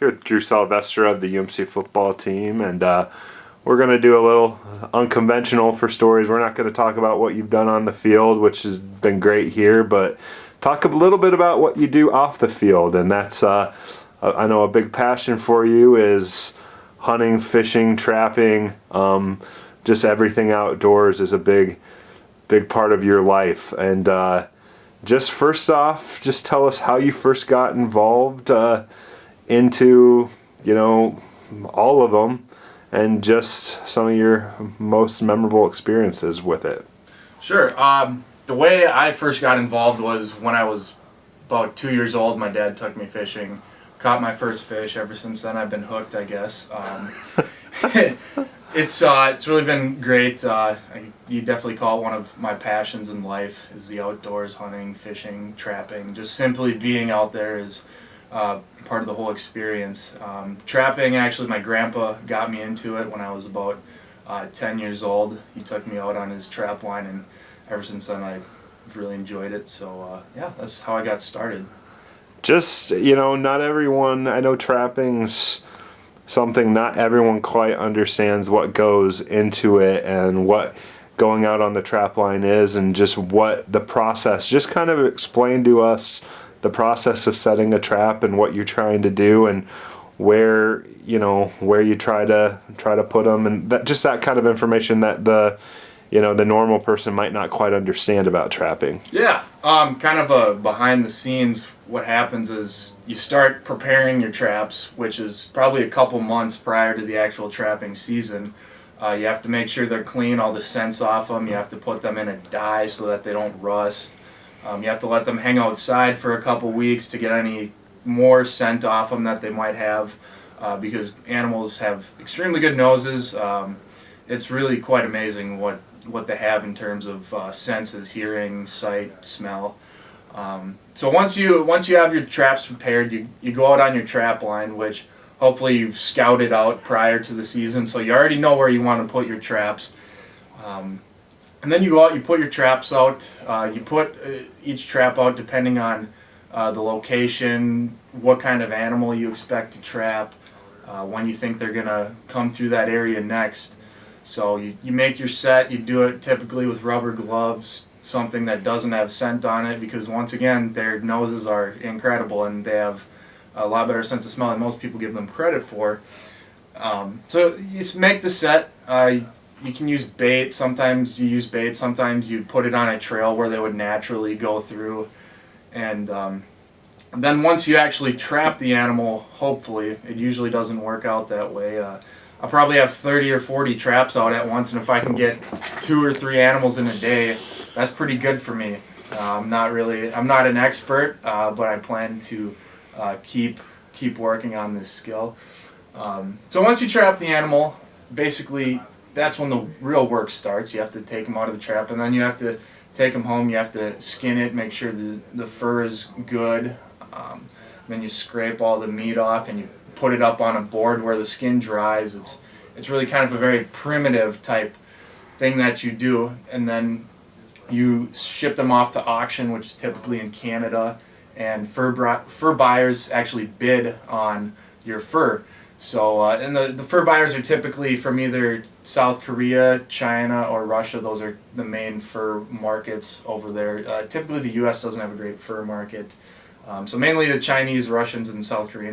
here with Drew Selvestra of the UMC football team, and we're going to do a little unconventional for stories. We're not going to talk about what you've done on the field, which has been great here, but talk a little bit about what you do off the field, and that's, I know a big passion for you is hunting, fishing, trapping, just everything outdoors is a big part of your life. And just first off, just tell us how you first got involved into, all of them, and just some of your most memorable experiences with it. Sure. The way I first got involved was when I was about 2 years old. My dad took me fishing, caught my first fish. Ever since then, I've been hooked, I guess. It's really been great. You definitely call it one of my passions in life is the outdoors, hunting, fishing, trapping. Just simply being out there is part of the whole experience. Trapping, actually, my grandpa got me into it when I was about 10 years old. He took me out on his trap line, and ever since then I've really enjoyed it. So yeah, that's how I got started. Just, not everyone, I know trapping's something not everyone quite understands what goes into it and what going out on the trap line is, and just what the process, just kind of explain to us the process of setting a trap and what you're trying to do and where you try to put them, and that kind of information that the normal person might not quite understand about trapping. Yeah, kind of a behind the scenes, what happens is you start preparing your traps, which is probably a couple months prior to the actual trapping season. You have to make sure they're clean, all the scents off them. You have to put them in a dye so that they don't rust. You have to let them hang outside for a couple weeks to get any more scent off them that they might have, because animals have extremely good noses. It's really quite amazing what they have in terms of senses: hearing, sight, smell. So once you have your traps prepared, you go out on your trap line, which hopefully you've scouted out prior to the season, so you already know where you want to put your traps. And then you go out, you put your traps out. You put each trap out depending on the location, what kind of animal you expect to trap, when you think they're going to come through that area next. So you make your set. You do it typically with rubber gloves, something that doesn't have scent on it, because once again, their noses are incredible and they have a lot better sense of smell than most people give them credit for. So you just make the set. You can use bait. Sometimes you use bait. Sometimes you put it on a trail where they would naturally go through. And then once you actually trap the animal, hopefully, it usually doesn't work out that way. I'll probably have 30 or 40 traps out at once, and if I can get 2 or 3 animals in a day, that's pretty good for me. I'm not an expert, but I plan to keep working on this skill. So once you trap the animal, basically that's when the real work starts. You have to take them out of the trap, and then you have to take them home. You have to skin it, make sure the fur is good. Then you scrape all the meat off and you put it up on a board where the skin dries. It's really kind of a very primitive type thing that you do, and then you ship them off to auction, which is typically in Canada, and fur buyers actually bid on your fur. So and the fur buyers are typically from either South Korea, China, or Russia. Those are the main fur markets over there. Typically the U.S. doesn't have a great fur market. So mainly the Chinese, Russians, and South Koreans